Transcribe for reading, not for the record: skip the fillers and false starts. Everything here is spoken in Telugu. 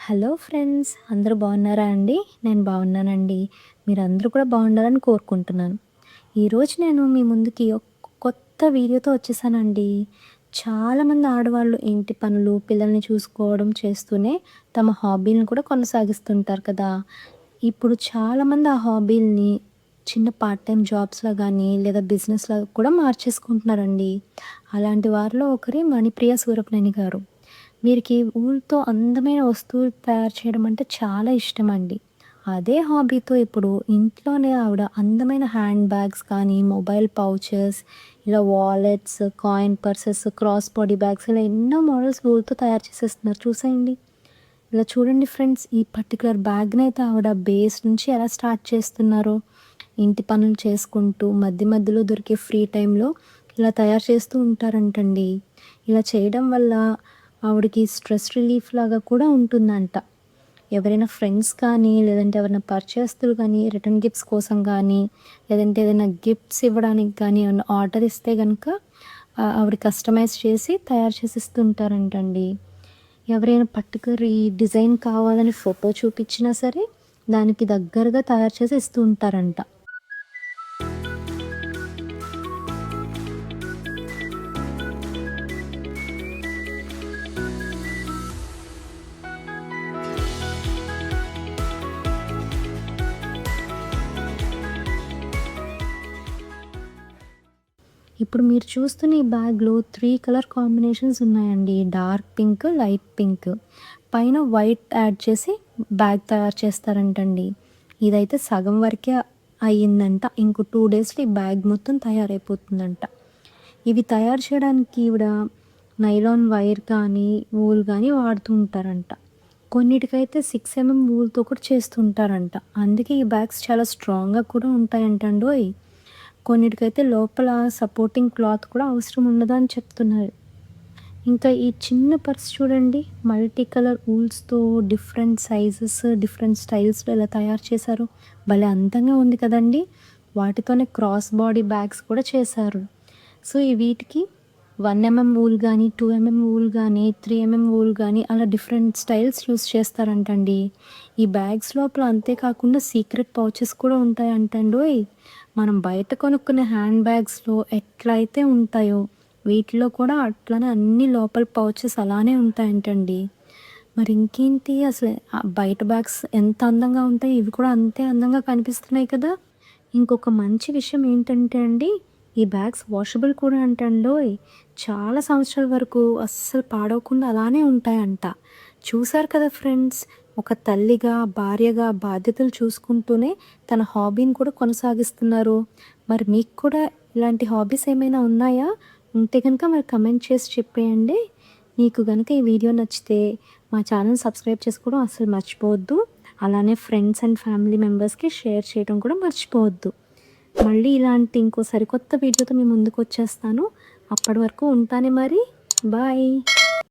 హలో ఫ్రెండ్స్, అందరూ బాగున్నారా అండి? నేను బాగున్నానండి. మీరందరూ కూడా బాగుండాలని కోరుకుంటున్నాను. ఈరోజు నేను మీ ముందుకి ఒక కొత్త వీడియోతో వచ్చేసానండి. చాలామంది ఆడవాళ్ళు ఇంటి పనులు, పిల్లల్ని చూసుకోవడం చేస్తూనే తమ హాబీలను కూడా కొనసాగిస్తుంటారు కదా! ఇప్పుడు చాలామంది ఆ హాబీలని చిన్న పార్ట్ టైమ్ జాబ్స్‌లా గానీ, లేదా బిజినెస్‌లా కూడా మార్చేసుకుంటున్నారండి. అలాంటి వారిలో ఒకరే మణిప్రియ సూరపనేని గారు. వీరికి ఊలుతో అందమైన వస్తువులు తయారు చేయడం అంటే చాలా ఇష్టమండి. అదే హాబీతో ఇప్పుడు ఇంట్లోనే ఆవిడ అందమైన హ్యాండ్ బ్యాగ్స్ కానీ, మొబైల్ పౌచెస్, ఇలా wallets, coin purses, cross body bags ఇలా ఎన్నో మోడల్స్ ఊలుతో తయారు చేసేస్తున్నారు చూసేయండి. ఇలా చూడండి ఫ్రెండ్స్, ఈ పర్టిక్యులర్ బ్యాగ్‌నైతే ఆవిడ బేస్ నుంచి ఎలా స్టార్ట్ చేస్తున్నారో, ఇంటి పనులు చేసుకుంటూ మధ్య మధ్యలో దొరికే ఫ్రీ టైంలో ఇలా తయారు చేస్తూ ఉంటారంటండి. ఇలా చేయడం వల్ల ఆవిడకి స్ట్రెస్ రిలీఫ్ లాగా కూడా ఉంటుందంట. ఎవరైనా ఫ్రెండ్స్ కానీ, లేదంటే ఎవరైనా పరిచయస్తులు కానీ, రిటర్న్ గిఫ్ట్స్ కోసం కానీ, లేదంటే ఏదైనా గిఫ్ట్స్ ఇవ్వడానికి కానీ ఏమన్నా ఆర్డర్ ఇస్తే గనక ఆవిడ కస్టమైజ్ చేసి తయారు చేసి ఇస్తుంటారంటండి. ఎవరైనా పర్టిక్యులర్ ఈ డిజైన్ కావాలని ఫోటో చూపించినా సరే, దానికి దగ్గరగా తయారు చేసి ఇస్తూ ఉంటారంట. ఇప్పుడు మీరు చూస్తున్న ఈ బ్యాగ్‌లో 3 కలర్ కాంబినేషన్స్ ఉన్నాయండి. Dark pink, light pink. పైన వైట్ యాడ్ చేసి బ్యాగ్ తయారు చేస్తారంటండి. ఇదైతే సగం వరకే అయ్యిందంట. ఇంకో 2 డేస్‌లో ఈ బ్యాగ్ మొత్తం తయారైపోతుందంట. ఇవి తయారు చేయడానికి ఈవిడ నైలాన్ వైర్ కానీ, వూల్ కానీ వాడుతూ ఉంటారంట. కొన్నిటికైతే 6 వూల్‌తో కూడా చేస్తుంటారంట. అందుకే ఈ బ్యాగ్స్ చాలా స్ట్రాంగ్‌గా కూడా ఉంటాయంటండోయ్! కొన్నిటికైతే లోపల సపోర్టింగ్ క్లాత్ కూడా అవసరం ఉండదని చెప్తున్నారు. ఇంకా ఈ చిన్న పర్స్ చూడండి, మల్టీ కలర్ వూల్స్‌తో డిఫరెంట్ సైజెస్, డిఫరెంట్ స్టైల్స్‌లో ఇలా తయారు చేశారు. భలే అందంగా ఉంది కదండీ! వాటితోనే క్రాస్ బాడీ బ్యాగ్స్ కూడా చేశారు. సో, ఈ వీటికి 1 వూల్ గానీ, 2 వూల్ గానీ, 3 వూల్ గానీ అలా డిఫరెంట్ స్టైల్స్ యూజ్ చేస్తారంటండి. ఈ బ్యాగ్స్ లోపల అంతే కాకుండా సీక్రెట్ పౌచెస్ కూడా ఉంటాయంటండోయ్! మనం బయట కొనుక్కునే హ్యాండ్ బ్యాగ్స్‌లో ఎట్లయితే ఉంటాయో, వీటిలో కూడా అట్లనే అన్ని లోపల పౌచెస్ అలానే ఉంటాయంటండి. మరి ఇంకేంటి అసలు బయట బ్యాగ్స్ ఎంత అందంగా ఉంటాయి, ఇవి కూడా అంతే అందంగా కనిపిస్తున్నాయి కదా! ఇంకొక మంచి విషయం ఏంటంటే అండి, ఈ బ్యాగ్స్ వాషబుల్ కూడా అంటండోయ్! చాలా సంవత్సరాల వరకు అస్సలు పాడవకుండా అలానే ఉంటాయంట. చూసారు కదా ఫ్రెండ్స్, ఒక తల్లిగా, భార్యగా బాధ్యతలు చూసుకుంటూనే తన హాబీని కూడా కొనసాగిస్తున్నారు. మరి మీకు కూడా ఇలాంటి హాబీస్ ఏమైనా ఉన్నాయా? ఉంటే గనుక మరి కమెంట్ చేసి చెప్పేయండి. మీకు గనుక ఈ వీడియో నచ్చితే మా ఛానల్ సబ్స్క్రైబ్ చేసుకోవడం అస్సలు మర్చిపోవద్దు. అలానే ఫ్రెండ్స్ అండ్ ఫ్యామిలీ మెంబర్స్‌కి షేర్ చేయడం కూడా మర్చిపోవద్దు. మళ్ళీ ఇలాంటి ఇంకో సరికొత్త వీడియోతో మీ ముందుకొచ్చేస్తాను. అప్పటి వరకు ఉంటాను మరి. బాయ్.